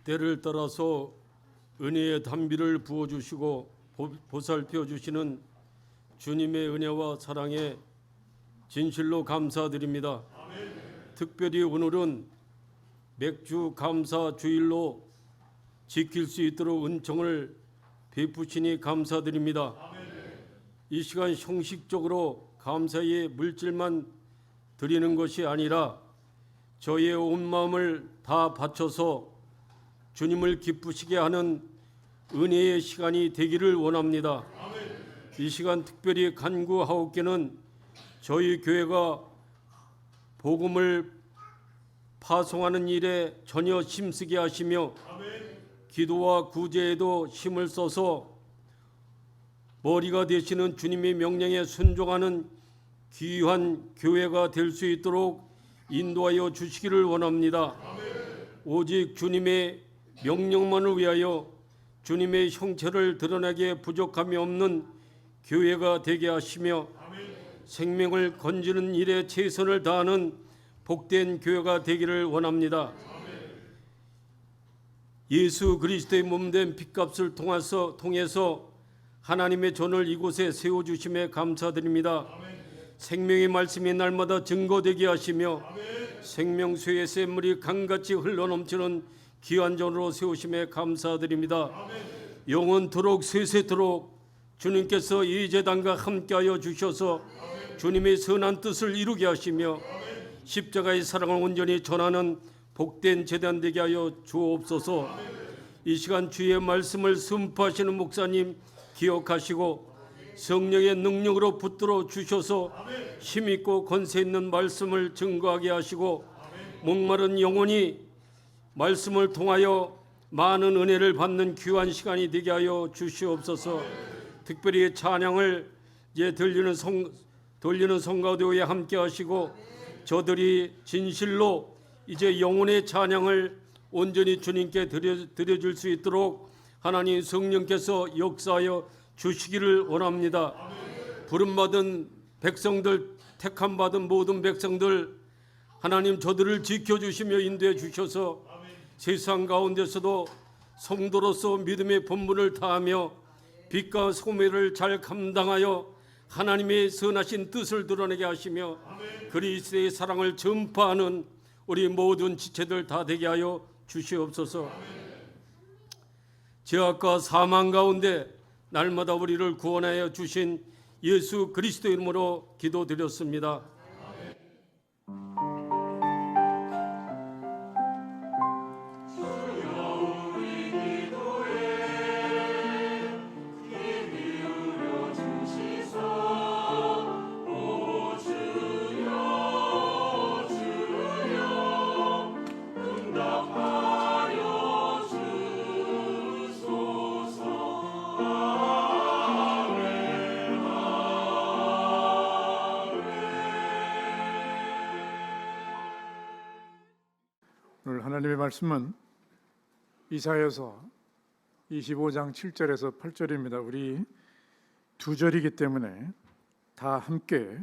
때를 따라서 은혜의 단비를 부어주시고 보살펴 주시는 주님의 은혜와 사랑에 진실로 감사드립니다. 특별히 오늘은 맥주 감사 주일로 지킬 수 있도록 은총을 베푸시니 감사드립니다. 이 시간 형식적으로 감사의 물질만 드리는 것이 아니라 저희의 온 마음을 다 바쳐서 주님을 기쁘시게 하는 은혜의 시간이 되기를 원합니다. 이 시간 특별히 간구하옵기는 저희 교회가 복음을 파송하는 일에 전혀 힘쓰게 하시며 기도와 구제에도 힘을 써서 머리가 되시는 주님의 명령에 순종하는 귀한 교회가 될 수 있도록 인도하여 주시기를 원합니다. 오직 주님의 명령만을 위하여 주님의 형체를 드러내게 부족함이 없는 교회가 되게 하시며 생명을 건지는 일에 최선을 다하는 복된 교회가 되기를 원합니다. 예수 그리스도의 몸된 핏값을 통해서 하나님의 전을 이곳에 세워주심에 감사드립니다. 생명의 말씀이 날마다 증거되게 하시며 생명수의 샘물이 강같이 흘러넘치는 귀한 전으로 세우심에 감사드립니다. 영원토록 세세토록 주님께서 이 제단과 함께하여 주셔서 주님의 선한 뜻을 이루게 하시며 십자가의 사랑을 온전히 전하는 복된 제단 되게 하여 주옵소서. 이 시간 주의 말씀을 선포하시는 목사님 기억하시고 성령의 능력으로 붙들어 주셔서 힘있고 권세 있는 말씀을 증거하게 하시고 목마른 영혼이 말씀을 통하여 많은 은혜를 받는 귀한 시간이 되게 하여 주시옵소서. 특별히 찬양을 이제 들리는 성가대회에 함께 하시고 저들이 진실로 이제 영혼의 찬양을 온전히 주님께 드려줄 수 있도록 하나님 성령께서 역사하여 주시기를 원합니다. 부름받은 백성들, 택함받은 모든 백성들 하나님 저들을 지켜주시며 인도해 주셔서 세상 가운데서도 성도로서 믿음의 본분을 다하며 빛과 소매를 잘 감당하여 하나님의 선하신 뜻을 드러내게 하시며 그리스도의 사랑을 전파하는 우리 모든 지체들 다 되게 하여 주시옵소서. 죄악과 사망 가운데 날마다 우리를 구원하여 주신 예수 그리스도 이름으로 기도드렸습니다. 오늘 하나님의 말씀은 이사야서 25장 7절에서 8절입니다. 우리 두 절이기 때문에 다 함께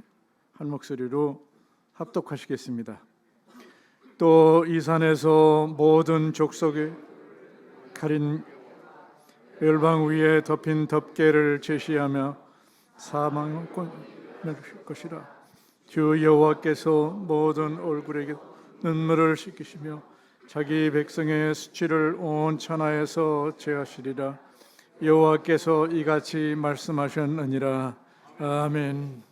한 목소리로 합독하시겠습니다. 또 이 산에서 모든 족속의 가린 열방 위에 덮인 덮개를 제시하며 사망을 끊을 것이라. 주 여호와께서 모든 얼굴에게 눈물을 씻기시며 자기 백성의 수치를 온 천하에서 제하시리라. 여호와께서 이같이 말씀하셨느니라. 아멘.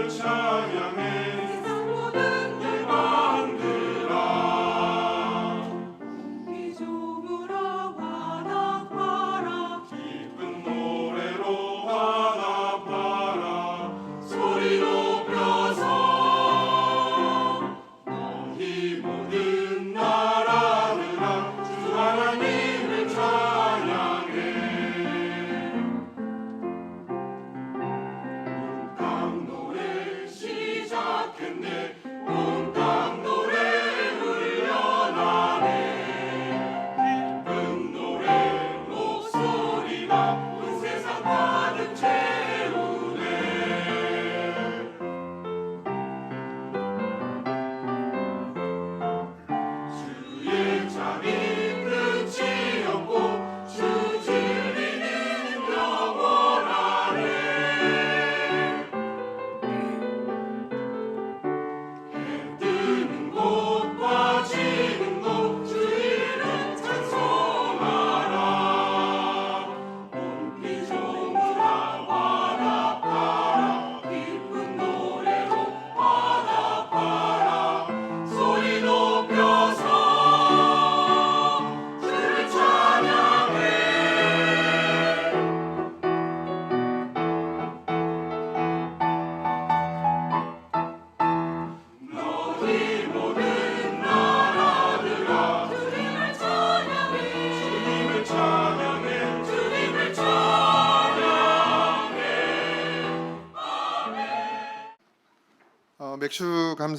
찬양해 세상 모든 열방들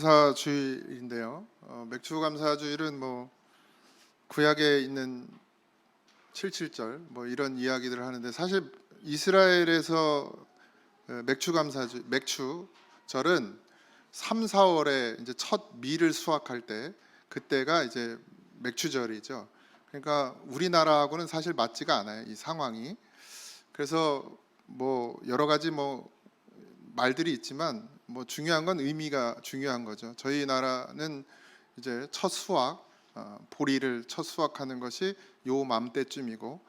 맥추감사주일인데요. 맥추감사주일은 뭐 구약에 있는 77절 뭐 이런 이야기들을 하는데, 사실 이스라엘에서 맥추절은 3, 4월에 이제 첫 밀을 수확할 때, 그때가 이제 맥추절이죠. 그러니까 우리나라하고는 사실 맞지가 않아요, 이 상황이. 그래서 뭐 여러 가지 뭐 말들이 있지만 뭐 중요한 건 의미가 중요한 거죠. 저희 나라는 이제 첫 수확, 보리를 첫 수확하는 것이 요 맘때쯤이고,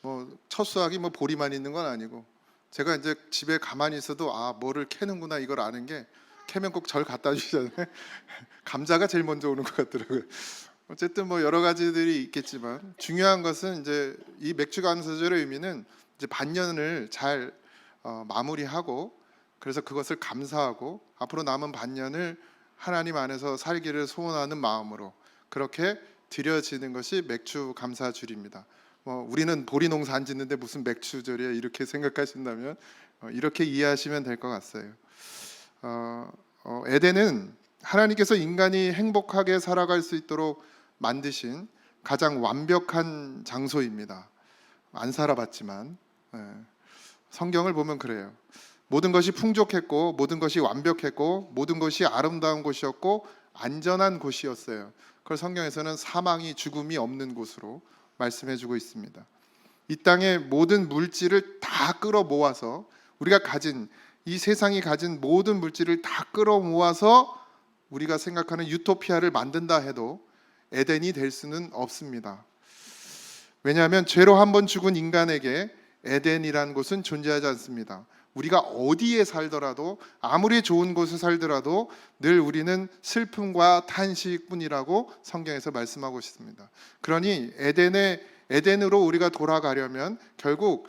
뭐 첫 수확이 뭐 보리만 있는 건 아니고, 제가 이제 집에 가만히 있어도 뭐를 캐는구나 이걸 아는 게, 캐면 꼭 절 갖다 주시잖아요. 감자가 제일 먼저 오는 것 같더라고요. 어쨌든 뭐 여러 가지들이 있겠지만, 중요한 것은 이제 이 맥추감사절의 의미는 이제 반년을 잘 마무리하고, 그래서 그것을 감사하고 앞으로 남은 반년을 하나님 안에서 살기를 소원하는 마음으로 그렇게 드려지는 것이 맥추감사주일입니다. 뭐 우리는 보리 농사 안 짓는데 무슨 맥추절이야 이렇게 생각하신다면 이렇게 이해하시면 될 것 같아요. 에덴은 하나님께서 인간이 행복하게 살아갈 수 있도록 만드신 가장 완벽한 장소입니다. 안 살아봤지만 성경을 보면 그래요. 모든 것이 풍족했고, 모든 것이 완벽했고, 모든 것이 아름다운 곳이었고 안전한 곳이었어요. 그걸 성경에서는 사망이, 죽음이 없는 곳으로 말씀해주고 있습니다. 이 땅의 모든 물질을 다 끌어모아서, 우리가 가진 이 세상이 가진 모든 물질을 다 끌어모아서 우리가 생각하는 유토피아를 만든다 해도 에덴이 될 수는 없습니다. 왜냐하면 죄로 한번 죽은 인간에게 에덴이라는 곳은 존재하지 않습니다. 우리가 어디에 살더라도, 아무리 좋은 곳에 살더라도 늘 우리는 슬픔과 탄식뿐이라고 성경에서 말씀하고 있습니다. 그러니 에덴으로 우리가 돌아가려면 결국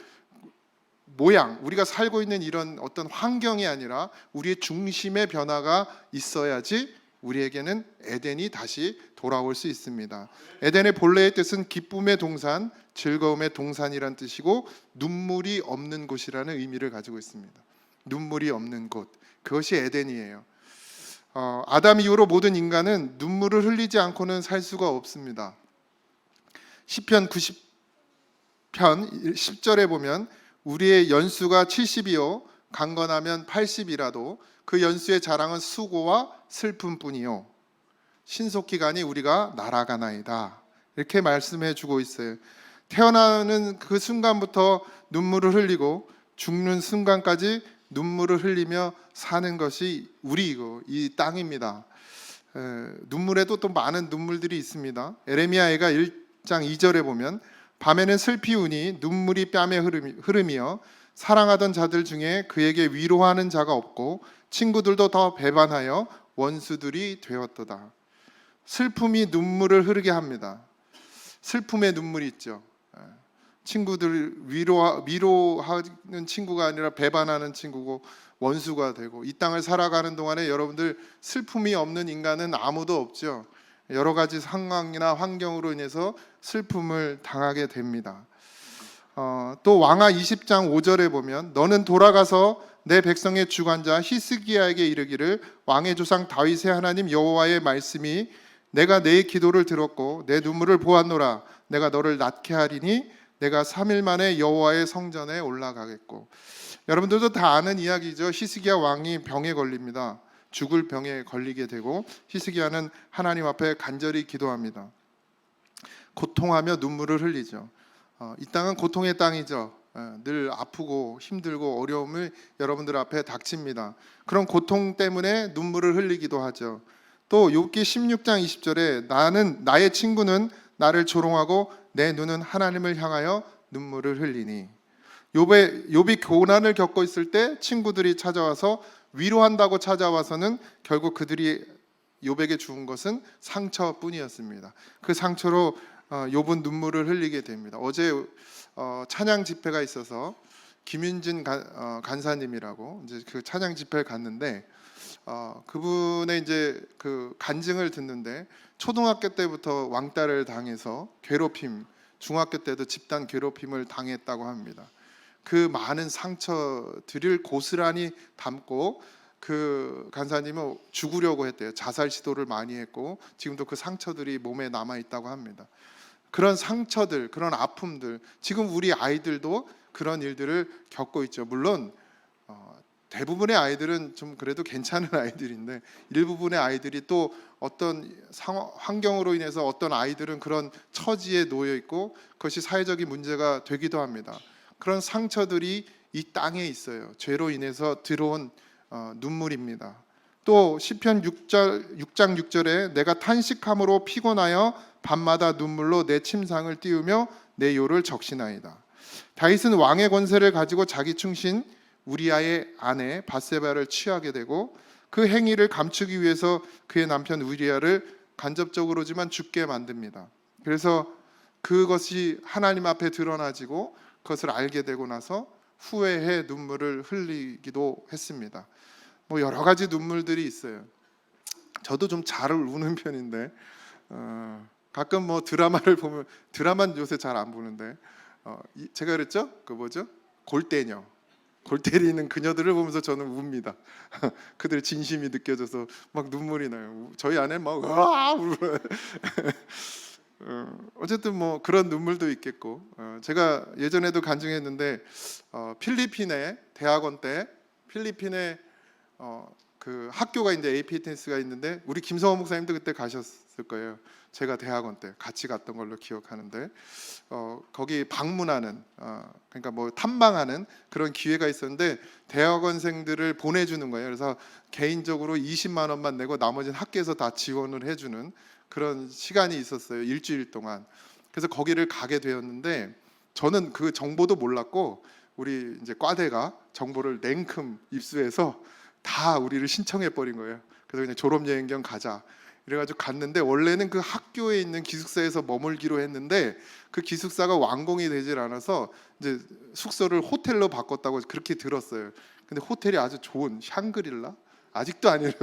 우리가 살고 있는 이런 어떤 환경이 아니라 우리의 중심의 변화가 있어야지 우리에게는 에덴이 다시 돌아올 수 있습니다. 에덴의 본래의 뜻은 기쁨의 동산, 즐거움의 동산이란 뜻이고, 눈물이 없는 곳이라는 의미를 가지고 있습니다. 눈물이 없는 곳, 그것이 에덴이에요. 아담 이후로 모든 인간은 눈물을 흘리지 않고는 살 수가 없습니다. 시편 90편 10절에 보면 우리의 연수가 70이요 강건하면 80이라도 그 연수의 자랑은 수고와 슬픔뿐이요 신속히 가니 우리가 날아가나이다, 이렇게 말씀해 주고 있어요. 태어나는 그 순간부터 눈물을 흘리고 죽는 순간까지 눈물을 흘리며 사는 것이 우리이고 이 땅입니다. 눈물에도 또 많은 눈물들이 있습니다. 에레미야가 1장 2절에 보면 밤에는 슬피 우니 눈물이 뺨에 흐르며 사랑하던 자들 중에 그에게 위로하는 자가 없고 친구들도 더 배반하여 원수들이 되었도다. 슬픔이 눈물을 흐르게 합니다. 슬픔의 눈물이 있죠. 친구들 위로하는 친구가 아니라 배반하는 친구고 원수가 되고, 이 땅을 살아가는 동안에 여러분들 슬픔이 없는 인간은 아무도 없죠. 여러 가지 상황이나 환경으로 인해서 슬픔을 당하게 됩니다. 또 왕하 20장 5절에 보면 너는 돌아가서 내 백성의 주관자 히스기야에게 이르기를 왕의 조상 다윗의 하나님 여호와의 말씀이 내가 내 기도를 들었고 내 눈물을 보았노라. 내가 너를 낫게 하리니 내가 3일 만에 여호와의 성전에 올라가겠고. 여러분들도 다 아는 이야기죠. 히스기야 왕이 병에 걸립니다. 죽을 병에 걸리게 되고 히스기야는 하나님 앞에 간절히 기도합니다. 고통하며 눈물을 흘리죠. 이 땅은 고통의 땅이죠. 늘 아프고 힘들고 어려움을 여러분들 앞에 닥칩니다. 그런 고통 때문에 눈물을 흘리기도 하죠. 또 욥기 16장 20절에 나의 친구는 나를 조롱하고 내 눈은 하나님을 향하여 눈물을 흘리니. 욥이 고난을 겪고 있을 때 친구들이 찾아와서 위로한다고 찾아와서는 결국 그들이 욥에게 주은 것은 상처뿐이었습니다. 그 상처로 욥은 눈물을 흘리게 됩니다. 어제 찬양 집회가 있어서 김윤진 간사님이라고 이제 그 찬양 집회를 갔는데 그분의 이제 그 간증을 듣는데 초등학교 때부터 왕따를 당해서 괴롭힘, 중학교 때도 집단 괴롭힘을 당했다고 합니다. 그 많은 상처들을 고스란히 담고 그 간사님은 죽으려고 했대요. 자살 시도를 많이 했고 지금도 그 상처들이 몸에 남아 있다고 합니다. 그런 상처들, 그런 아픔들, 지금 우리 아이들도 그런 일들을 겪고 있죠. 물론 대부분의 아이들은 좀 그래도 괜찮은 아이들인데 일부분의 아이들이 또 어떤 환경으로 인해서 어떤 아이들은 그런 처지에 놓여 있고 그것이 사회적인 문제가 되기도 합니다. 그런 상처들이 이 땅에 있어요. 죄로 인해서 들어온 눈물입니다. 또 시편 6장 6절에 내가 탄식함으로 피곤하여 밤마다 눈물로 내 침상을 띄우며 내 요를 적시나이다. 다윗은 왕의 권세를 가지고 자기 충신 우리아의 아내 밧세바를 취하게 되고 그 행위를 감추기 위해서 그의 남편 우리아를 간접적으로지만 죽게 만듭니다. 그래서 그것이 하나님 앞에 드러나지고 그것을 알게 되고 나서 후회해 눈물을 흘리기도 했습니다. 뭐 여러 가지 눈물들이 있어요. 저도 좀 잘 우는 편인데 가끔 뭐 드라마를 보면 드라마는 요새 잘 안 보는데 제가 그랬죠? 그 뭐죠? 골대녀. 골 때리는 그녀들을 보면서 저는 웁니다. 그들의 진심이 느껴져서 막 눈물이 나요. 저희 아내 막 으아 울어요. 어쨌든 뭐 그런 눈물도 있겠고 제가 예전에도 간증했는데 필리핀에 대학원 때 필리핀에 그 학교가 있는데 APTS가 있는데 우리 김성호 목사님도 그때 가셨을 거예요. 제가 대학원 때 같이 갔던 걸로 기억하는데 거기 방문하는 그러니까 뭐 탐방하는 그런 기회가 있었는데 대학원생들을 보내주는 거예요. 그래서 개인적으로 20만 원만 내고 나머지는 학교에서 다 지원을 해주는 그런 시간이 있었어요. 일주일 동안. 그래서 거기를 가게 되었는데 저는 그 정보도 몰랐고 우리 이제 과대가 정보를 냉큼 입수해서 다 우리를 신청해 버린 거예요. 그래서 그냥 졸업여행 겸 가자. 이래가지고 갔는데 원래는 그 학교에 있는 기숙사에서 머물기로 했는데 그 기숙사가 완공이 되질 않아서 이제 숙소를 호텔로 바꿨다고 그렇게 들었어요. 근데 호텔이 아주 좋은 샹그릴라 아직도 아니래요.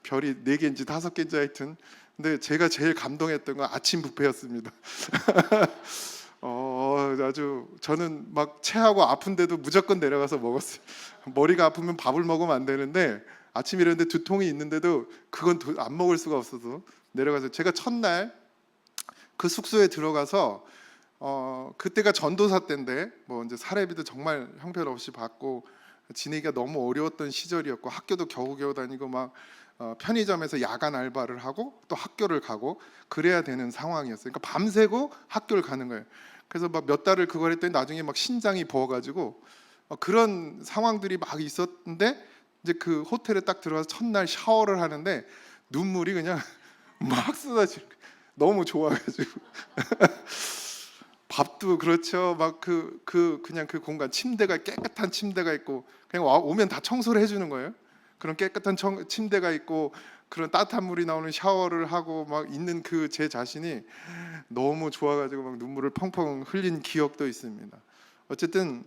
별이 4개인지 5개인지 하여튼. 근데 제가 제일 감동했던 건 아침 뷔페였습니다. 아주 저는 막 체하고 아픈데도 무조건 내려가서 먹었어요. 머리가 아프면 밥을 먹으면 안 되는데 아침 일어났는데 두통이 있는데도 그건 안 먹을 수가 없어서 내려가서 제가 첫날 그 숙소에 들어가서 그때가 전도사 때인데 뭐 이제 사례비도 정말 형편없이 받고 지내기가 너무 어려웠던 시절이었고 학교도 겨우겨우 다니고 막 편의점에서 야간 알바를 하고 또 학교를 가고 그래야 되는 상황이었어요. 그러니까 밤새고 학교를 가는 거예요. 그래서 막 몇 달을 그걸 했더니 나중에 막 신장이 부어가지고 그런 상황들이 막 있었는데 이제 그 호텔에 딱 들어가서 첫날 샤워를 하는데 눈물이 그냥 막 쏟아지고 너무 좋아가지고 밥도 그렇죠. 막 그냥 그 공간 침대가 깨끗한 침대가 있고 그냥 오면 다 청소를 해주는 거예요. 그런 깨끗한 침대가 있고 그런 따뜻한 물이 나오는 샤워를 하고 막 있는 그 제 자신이 너무 좋아가지고 막 눈물을 펑펑 흘린 기억도 있습니다. 어쨌든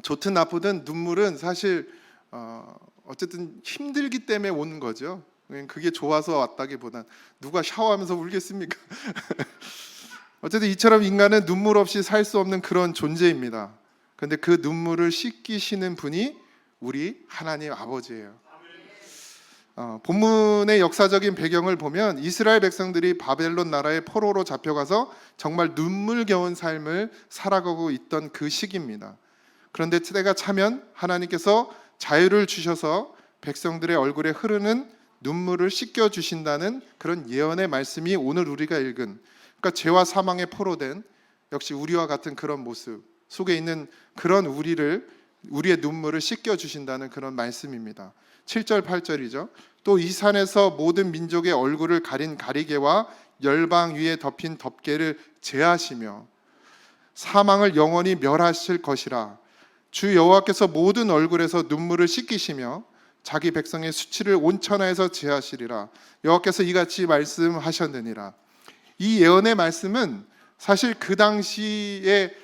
좋든 나쁘든 눈물은 사실 어쨌든 힘들기 때문에 오는 거죠. 그게 좋아서 왔다기보단 누가 샤워하면서 울겠습니까? 어쨌든 이처럼 인간은 눈물 없이 살 수 없는 그런 존재입니다. 그런데 그 눈물을 씻기시는 분이 우리 하나님 아버지예요. 본문의 역사적인 배경을 보면 이스라엘 백성들이 바벨론 나라의 포로로 잡혀가서 정말 눈물겨운 삶을 살아가고 있던 그 시기입니다. 그런데 때가 차면 하나님께서 자유를 주셔서 백성들의 얼굴에 흐르는 눈물을 씻겨주신다는 그런 예언의 말씀이 오늘 우리가 읽은, 그러니까 죄와 사망에 포로된 역시 우리와 같은 그런 모습 속에 있는 그런 우리의 눈물을 씻겨주신다는 그런 말씀입니다. 7절 8절이죠. 또 이 산에서 모든 민족의 얼굴을 가린 가리개와 열방 위에 덮인 덮개를 제하시며 사망을 영원히 멸하실 것이라. 주 여호와께서 모든 얼굴에서 눈물을 씻기시며 자기 백성의 수치를 온천하에서 제하시리라. 여호와께서 이같이 말씀하셨느니라. 이 예언의 말씀은 사실 그 당시에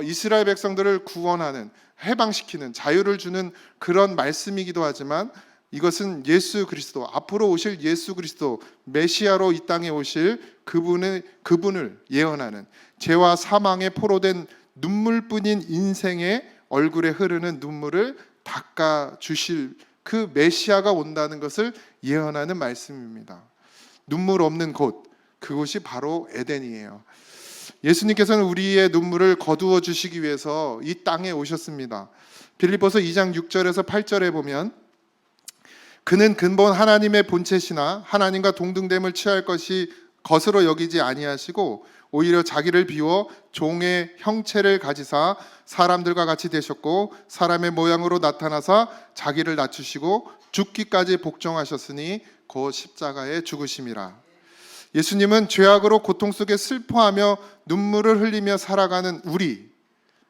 이스라엘 백성들을 구원하는, 해방시키는, 자유를 주는 그런 말씀이기도 하지만 이것은 예수 그리스도, 앞으로 오실 예수 그리스도, 메시아로 이 땅에 오실 그분을 예언하는, 죄와 사망에 포로된 눈물뿐인 인생의 얼굴에 흐르는 눈물을 닦아 주실 그 메시아가 온다는 것을 예언하는 말씀입니다. 눈물 없는 곳, 그곳이 바로 에덴이에요. 예수님께서는 우리의 눈물을 거두어 주시기 위해서 이 땅에 오셨습니다. 빌립보서 2장 6절에서 8절에 보면 그는 근본 하나님의 본체시나 하나님과 동등됨을 취할 것이 것으로 여기지 아니하시고 오히려 자기를 비워 종의 형체를 가지사 사람들과 같이 되셨고 사람의 모양으로 나타나사 자기를 낮추시고 죽기까지 복종하셨으니 곧 십자가에 죽으심이라. 예수님은 죄악으로 고통 속에 슬퍼하며 눈물을 흘리며 살아가는 우리,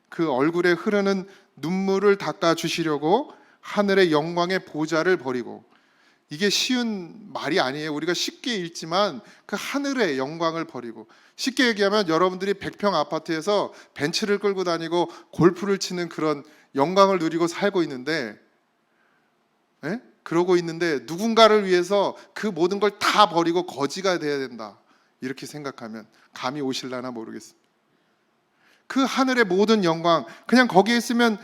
그 얼굴에 흐르는 눈물을 닦아주시려고 하늘의 영광의 보좌를 버리고, 이게 쉬운 말이 아니에요. 우리가 쉽게 읽지만 그 하늘의 영광을 버리고, 쉽게 얘기하면 여러분들이 100평 아파트에서 벤츠를 끌고 다니고 골프를 치는 그런 영광을 누리고 살고 있는데, 그러고 있는데 누군가를 위해서 그 모든 걸 다 버리고 거지가 돼야 된다, 이렇게 생각하면 감이 오실라나 모르겠습니다. 그 하늘의 모든 영광, 그냥 거기에 있으면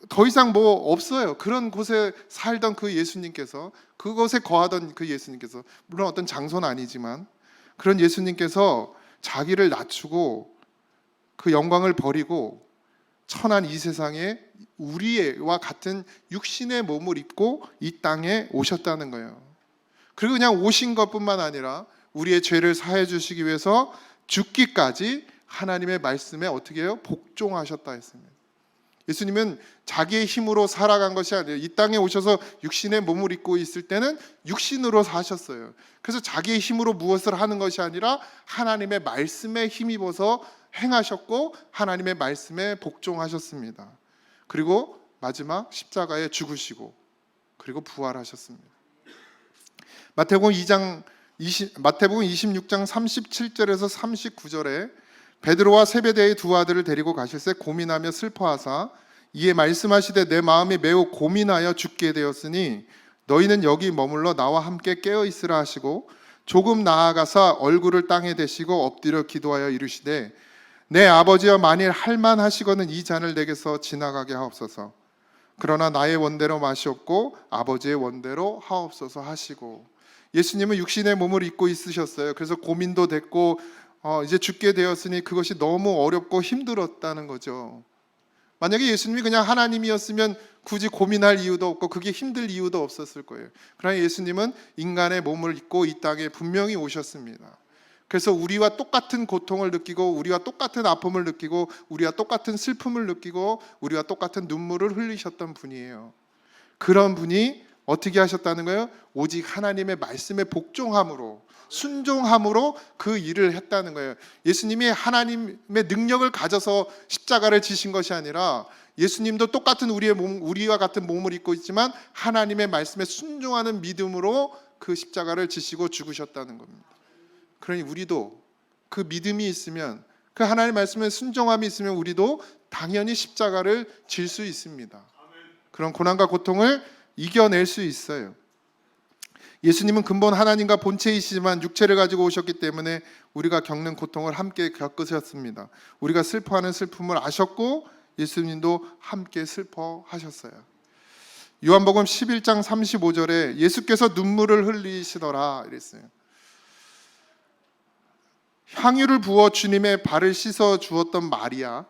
더 이상 없어요. 그런 곳에 살던 그 예수님께서, 그곳에 거하던 그 예수님께서, 물론 어떤 장소는 아니지만 그런 예수님께서 자기를 낮추고 그 영광을 버리고 천한 이 세상에 우리와 같은 육신의 몸을 입고 이 땅에 오셨다는 거예요. 그리고 그냥 오신 것뿐만 아니라 우리의 죄를 사해 주시기 위해서 죽기까지 하나님의 말씀에 어떻게 해요? 복종하셨다 했습니다. 예수님은 자기의 힘으로 살아간 것이 아니에요. 이 땅에 오셔서 육신의 몸을 입고 있을 때는 육신으로 사셨어요. 그래서 자기의 힘으로 무엇을 하는 것이 아니라 하나님의 말씀에 힘입어서 행하셨고 하나님의 말씀에 복종하셨습니다. 그리고 마지막 십자가에 죽으시고 그리고 부활하셨습니다. 마태복음 26장 37절에서 39절에 베드로와 세베대의 두 아들을 데리고 가실새 고민하며 슬퍼하사 이에 말씀하시되 내 마음이 매우 고민하여 죽게 되었으니 너희는 여기 머물러 나와 함께 깨어 있으라 하시고 조금 나아가사 얼굴을 땅에 대시고 엎드려 기도하여 이르시되 내 아버지여 만일 할만하시거든 이 잔을 내게서 지나가게 하옵소서. 그러나 나의 원대로 마시옵고 아버지의 원대로 하옵소서 하시고, 예수님은 육신의 몸을 입고 있으셨어요. 그래서 고민도 됐고 이제 죽게 되었으니 그것이 너무 어렵고 힘들었다는 거죠. 만약에 예수님이 그냥 하나님이었으면 굳이 고민할 이유도 없고 그게 힘들 이유도 없었을 거예요. 그러나 예수님은 인간의 몸을 입고 이 땅에 분명히 오셨습니다. 그래서 우리와 똑같은 고통을 느끼고 우리와 똑같은 아픔을 느끼고 우리와 똑같은 슬픔을 느끼고 우리와 똑같은 눈물을 흘리셨던 분이에요. 그런 분이 어떻게 하셨다는 거예요? 오직 하나님의 말씀에 복종함으로, 순종함으로 그 일을 했다는 거예요. 예수님이 하나님의 능력을 가져서 십자가를 지신 것이 아니라 예수님도 똑같은 우리와 같은 몸을 입고 있지만 하나님의 말씀에 순종하는 믿음으로 그 십자가를 지시고 죽으셨다는 겁니다. 그러니 우리도 그 믿음이 있으면, 그 하나님의 말씀에 순종함이 있으면 우리도 당연히 십자가를 질 수 있습니다. 그런 고난과 고통을 이겨낼 수 있어요. 예수님은 근본 하나님과 본체이시지만 육체를 가지고 오셨기 때문에 우리가 겪는 고통을 함께 겪으셨습니다. 우리가 슬퍼하는 슬픔을 아셨고 예수님도 함께 슬퍼하셨어요. 요한복음 11장 35절에 예수께서 눈물을 흘리시더라 이랬어요. 향유를 부어 주님의 발을 씻어 주었던 마리아,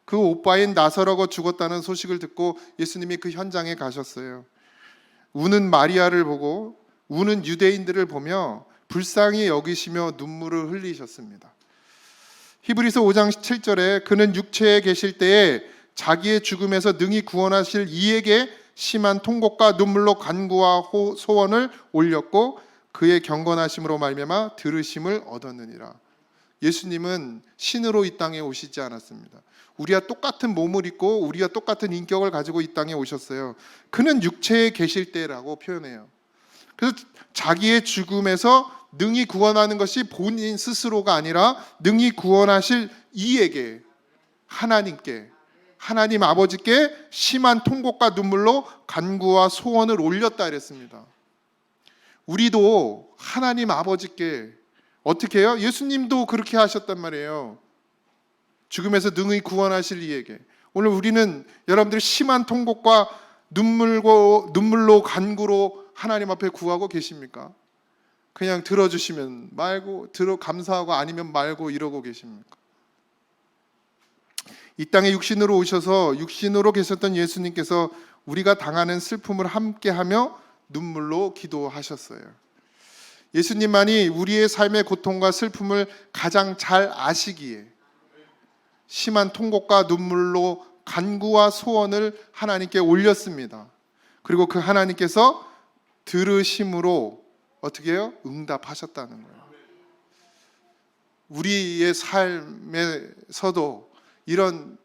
그 오빠인 나사로가 죽었다는 소식을 듣고 예수님이 그 현장에 가셨어요. 우는 마리아를 보고 우는 유대인들을 보며 불쌍히 여기시며 눈물을 흘리셨습니다. 히브리서 5장 7절에 그는 육체에 계실 때에 자기의 죽음에서 능히 구원하실 이에게 심한 통곡과 눈물로 간구와 소원을 올렸고 그의 경건하심으로 말미암아 들으심을 얻었느니라. 예수님은 신으로 이 땅에 오시지 않았습니다. 우리와 똑같은 몸을 입고 우리와 똑같은 인격을 가지고 이 땅에 오셨어요. 그는 육체에 계실 때라고 표현해요. 그래서 자기의 죽음에서 능히 구원하는 것이 본인 스스로가 아니라 능히 구원하실 이에게, 하나님께, 하나님 아버지께 심한 통곡과 눈물로 간구와 소원을 올렸다 그랬습니다. 우리도 하나님 아버지께 어떻게 해요? 예수님도 그렇게 하셨단 말이에요. 죽음에서 능히 구원하실 이에게. 오늘 우리는 여러분들이 심한 통곡과 눈물로 간구로 하나님 앞에 구하고 계십니까? 그냥 들어주시면 말고, 감사하고 아니면 말고 이러고 계십니까? 이 땅에 육신으로 오셔서 육신으로 계셨던 예수님께서 우리가 당하는 슬픔을 함께하며 눈물로 기도하셨어요. 예수님만이 우리의 삶의 고통과 슬픔을 가장 잘 아시기에 심한 통곡과 눈물로 간구와 소원을 하나님께 올렸습니다. 그리고 그 하나님께서 들으심으로 어떻게 해요? 응답하셨다는 거예요. 우리의 삶에서도 이런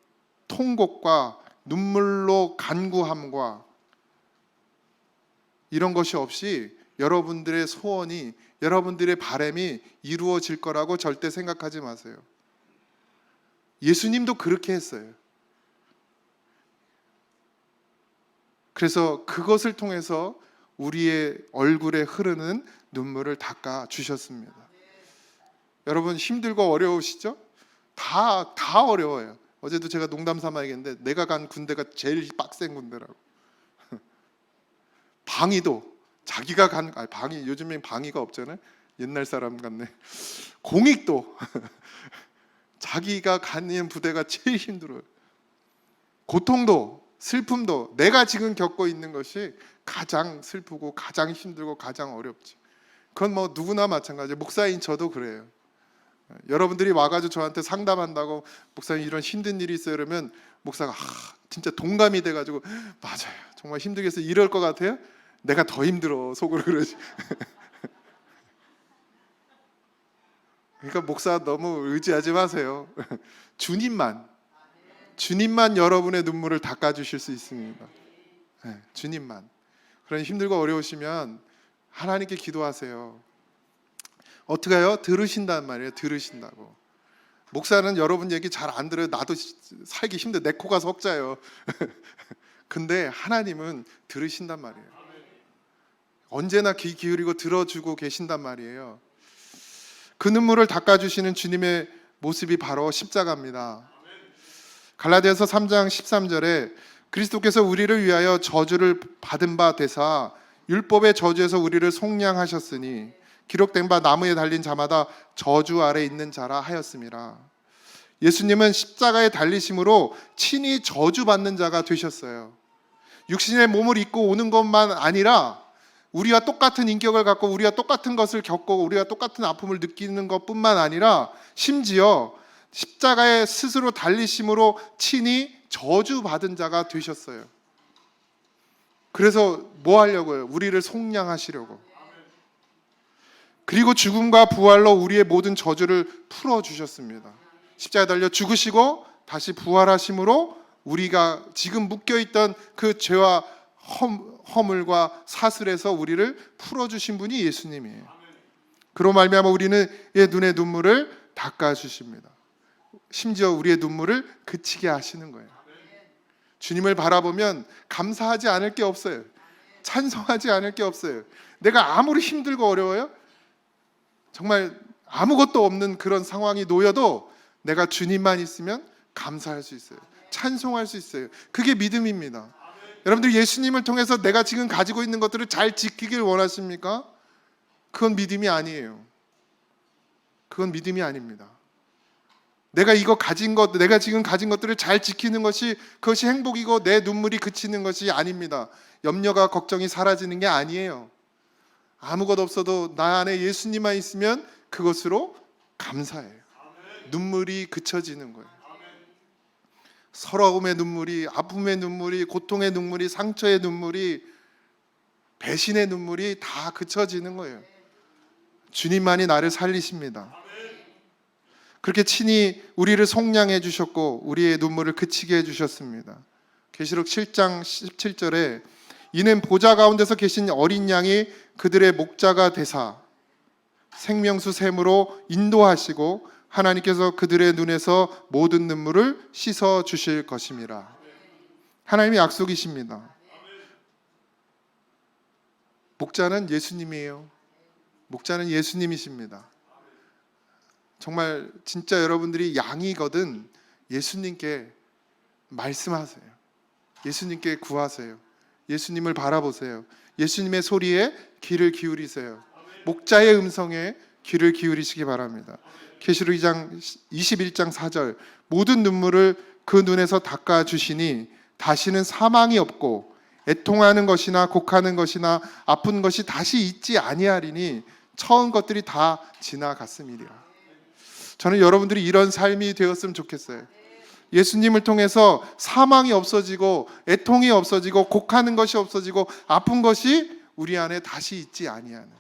통곡과 눈물로 간구함과 이런 것이 없이 여러분들의 소원이, 여러분들의 바람이 이루어질 거라고 절대 생각하지 마세요. 예수님도 그렇게 했어요. 그래서 그것을 통해서 우리의 얼굴에 흐르는 눈물을 닦아 주셨습니다. 여러분 힘들고 어려우시죠? 다 어려워요. 어제도 제가 농담 삼아 얘기했는데 내가 간 군대가 제일 빡센 군대라고. 방위도 자기가 간 방위, 요즘엔 방위가 없잖아요. 옛날 사람 같네. 공익도 자기가 가는 부대가 제일 힘들어요. 고통도 슬픔도 내가 지금 겪고 있는 것이 가장 슬프고 가장 힘들고 가장 어렵지. 그건 뭐 누구나 마찬가지예요. 목사인 저도 그래요. 여러분들이 와가지고 저한테 상담한다고 목사님 이런 힘든 일이 있어요 그러면 목사가 진짜 동감이 돼가지고 맞아요 정말 힘들게 해서 이럴 것 같아요? 내가 더 힘들어 속으로 그러지. 그러니까 목사 너무 의지하지 마세요. 주님만 여러분의 눈물을 닦아주실 수 있습니다. 네, 주님만. 그러니 힘들고 어려우시면 하나님께 기도하세요. 어떻게 해요? 들으신단 말이에요. 들으신다고. 목사는 여러분 얘기 잘 안 들어요. 나도 살기 힘들어. 내 코가 석자예요. 근데 하나님은 들으신단 말이에요. 언제나 귀 기울이고 들어주고 계신단 말이에요. 그 눈물을 닦아주시는 주님의 모습이 바로 십자가입니다. 갈라디아서 3장 13절에 그리스도께서 우리를 위하여 저주를 받은 바 되사 율법의 저주에서 우리를 속량하셨으니 기록된 바 나무에 달린 자마다 저주 아래 있는 자라 하였음이라. 예수님은 십자가에 달리심으로 친히 저주받는 자가 되셨어요. 육신의 몸을 입고 오는 것만 아니라 우리와 똑같은 인격을 갖고 우리와 똑같은 것을 겪고 우리와 똑같은 아픔을 느끼는 것뿐만 아니라 심지어 십자가에 스스로 달리심으로 친히 저주받은 자가 되셨어요. 그래서 뭐 하려고요? 우리를 속량하시려고. 그리고 죽음과 부활로 우리의 모든 저주를 풀어주셨습니다. 십자가에 달려 죽으시고 다시 부활하심으로 우리가 지금 묶여있던 그 죄와 허물과 사슬에서 우리를 풀어주신 분이 예수님이에요. 그로 말미암아 우리는 눈의 눈물을 닦아주십니다. 심지어 우리의 눈물을 그치게 하시는 거예요. 주님을 바라보면 감사하지 않을 게 없어요. 찬송하지 않을 게 없어요. 내가 아무리 힘들고 어려워요? 정말 아무것도 없는 그런 상황이 놓여도 내가 주님만 있으면 감사할 수 있어요. 찬송할 수 있어요. 그게 믿음입니다. 여러분들 예수님을 통해서 내가 지금 가지고 있는 것들을 잘 지키길 원하십니까? 그건 믿음이 아니에요. 그건 믿음이 아닙니다. 내가 지금 가진 것들을 잘 지키는 것이 그것이 행복이고 내 눈물이 그치는 것이 아닙니다. 염려가 걱정이 사라지는 게 아니에요. 아무것도 없어도 나 안에 예수님만 있으면 그것으로 감사해요. 눈물이 그쳐지는 거예요. 서러움의 눈물이, 아픔의 눈물이, 고통의 눈물이, 상처의 눈물이, 배신의 눈물이 다 그쳐지는 거예요. 주님만이 나를 살리십니다. 그렇게 친히 우리를 속량해 주셨고 우리의 눈물을 그치게 해 주셨습니다. 계시록 7장 17절에 이는 보좌 가운데서 계신 어린 양이 그들의 목자가 되사 생명수 샘으로 인도하시고 하나님께서 그들의 눈에서 모든 눈물을 씻어 주실 것임이라. 하나님의 약속이십니다. 목자는 예수님이에요. 목자는 예수님이십니다. 정말 진짜 여러분들이 양이거든 예수님께 말씀하세요. 예수님께 구하세요. 예수님을 바라보세요. 예수님의 소리에 귀를 기울이세요. 목자의 음성에 귀를 기울이시기 바랍니다. 계시록 21장 4절 모든 눈물을 그 눈에서 닦아 주시니 다시는 사망이 없고 애통하는 것이나 곡하는 것이나 아픈 것이 다시 있지 아니하리니 처음 것들이 다 지나갔음이리라. 저는 여러분들이 이런 삶이 되었으면 좋겠어요. 예수님을 통해서 사망이 없어지고 애통이 없어지고 곡하는 것이 없어지고 아픈 것이 우리 안에 다시 있지 아니하는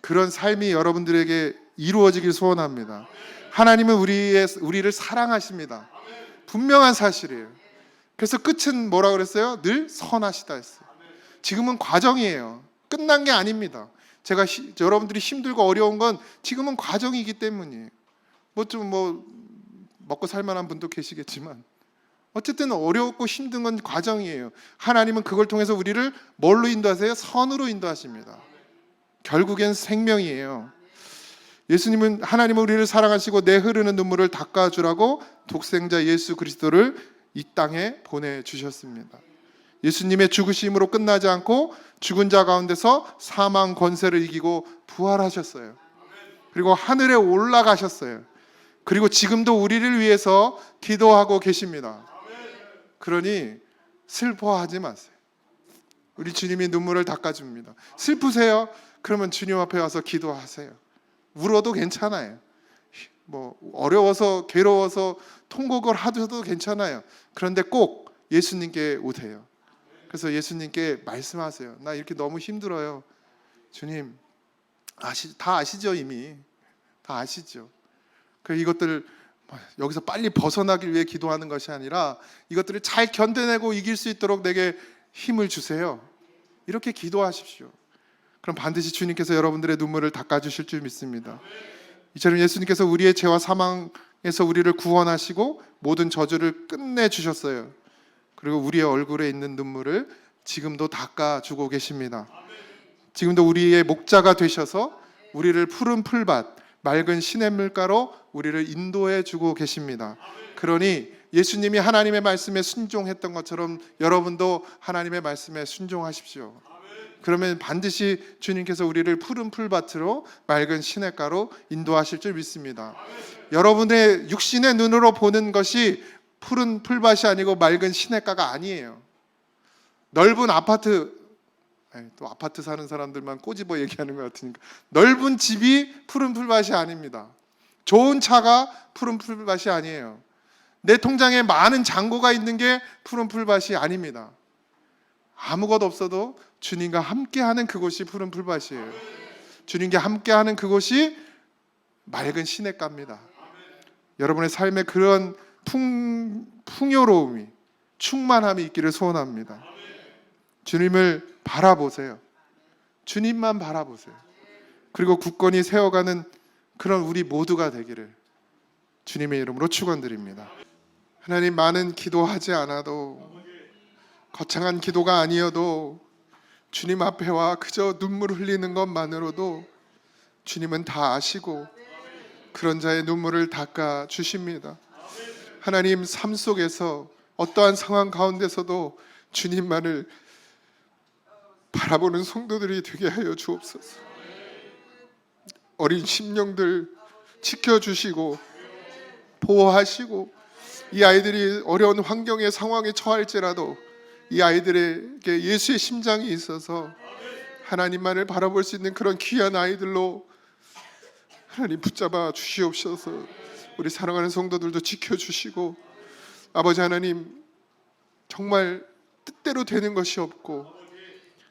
그런 삶이 여러분들에게 이루어지길 소원합니다. 하나님은 우리를 사랑하십니다. 분명한 사실이에요. 그래서 끝은 뭐라 그랬어요? 늘 선하시다 했어요. 지금은 과정이에요. 끝난 게 아닙니다. 여러분들이 힘들고 어려운 건 지금은 과정이기 때문이에요. 먹고 살만한 분도 계시겠지만 어쨌든 어렵고 힘든 건 과정이에요. 하나님은 그걸 통해서 우리를 뭘로 인도하세요? 선으로 인도하십니다. 결국엔 생명이에요. 하나님은 우리를 사랑하시고 내 흐르는 눈물을 닦아주라고 독생자 예수 그리스도를 이 땅에 보내주셨습니다. 예수님의 죽으심으로 끝나지 않고 죽은 자 가운데서 사망 권세를 이기고 부활하셨어요. 그리고 하늘에 올라가셨어요. 그리고 지금도 우리를 위해서 기도하고 계십니다. 그러니 슬퍼하지 마세요. 우리 주님이 눈물을 닦아줍니다. 슬프세요? 그러면 주님 앞에 와서 기도하세요. 울어도 괜찮아요. 어려워서 괴로워서 통곡을 하셔도 괜찮아요. 그런데 꼭 예수님께 오세요. 그래서 예수님께 말씀하세요. 나 이렇게 너무 힘들어요. 주님 다 아시죠? 이미 다 아시죠? 이것들 여기서 빨리 벗어나길 위해 기도하는 것이 아니라 이것들을 잘 견뎌내고 이길 수 있도록 내게 힘을 주세요. 이렇게 기도하십시오. 그럼 반드시 주님께서 여러분들의 눈물을 닦아주실 줄 믿습니다. 이처럼 예수님께서 우리의 죄와 사망에서 우리를 구원하시고 모든 저주를 끝내주셨어요. 그리고 우리의 얼굴에 있는 눈물을 지금도 닦아주고 계십니다. 지금도 우리의 목자가 되셔서 우리를 푸른 풀밭, 맑은 시냇물가로 우리를 인도해 주고 계십니다. 그러니 예수님이 하나님의 말씀에 순종했던 것처럼 여러분도 하나님의 말씀에 순종하십시오. 그러면 반드시 주님께서 우리를 푸른 풀밭으로 맑은 시냇가로 인도하실 줄 믿습니다. 여러분의 육신의 눈으로 보는 것이 푸른 풀밭이 아니고 맑은 시냇가가 아니에요. 넓은 아파트, 또 아파트 사는 사람들만 꼬집어 얘기하는 것 같으니까 넓은 집이 푸른 풀밭이 아닙니다. 좋은 차가 푸른 풀밭이 아니에요. 내 통장에 많은 잔고가 있는 게 푸른 풀밭이 아닙니다. 아무것도 없어도 주님과 함께하는 그곳이 푸른 풀밭이에요. 주님과 함께하는 그곳이 맑은 시냇가입니다. 여러분의 삶에 그런 풍요로움이 충만함이 있기를 소원합니다. 주님을 바라보세요. 주님만 바라보세요. 그리고 굳건히 세워가는 그런 우리 모두가 되기를 주님의 이름으로 축원드립니다. 하나님, 많은 기도하지 않아도 거창한 기도가 아니어도 주님 앞에 와 그저 눈물 흘리는 것만으로도 주님은 다 아시고 그런 자의 눈물을 닦아 주십니다. 하나님, 삶 속에서 어떠한 상황 가운데서도 주님만을 바라보는 성도들이 되게 하여 주옵소서. 어린 심령들 지켜주시고 보호하시고, 이 아이들이 어려운 환경의 상황에 처할지라도 이 아이들에게 예수의 심장이 있어서 하나님만을 바라볼 수 있는 그런 귀한 아이들로 하나님 붙잡아 주시옵소서. 우리 사랑하는 성도들도 지켜주시고, 아버지 하나님, 정말 뜻대로 되는 것이 없고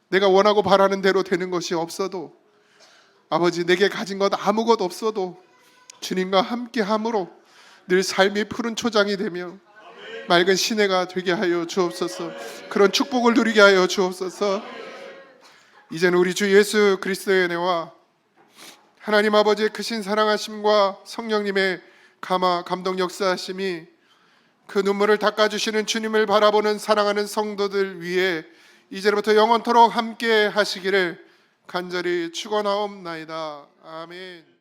내가 원하고 바라는 대로 되는 것이 없어도, 아버지, 내게 가진 것 아무것도 없어도 주님과 함께 함으로 늘 삶이 푸른 초장이 되며 맑은 시내가 되게 하여 주옵소서. 그런 축복을 누리게 하여 주옵소서. 이제는 우리 주 예수 그리스도의 은혜와 하나님 아버지의 크신 사랑하심과 성령님의 감동 역사하심이 그 눈물을 닦아주시는 주님을 바라보는 사랑하는 성도들 위에 이제부터 영원토록 함께 하시기를 간절히 축원하옵나이다. 아멘.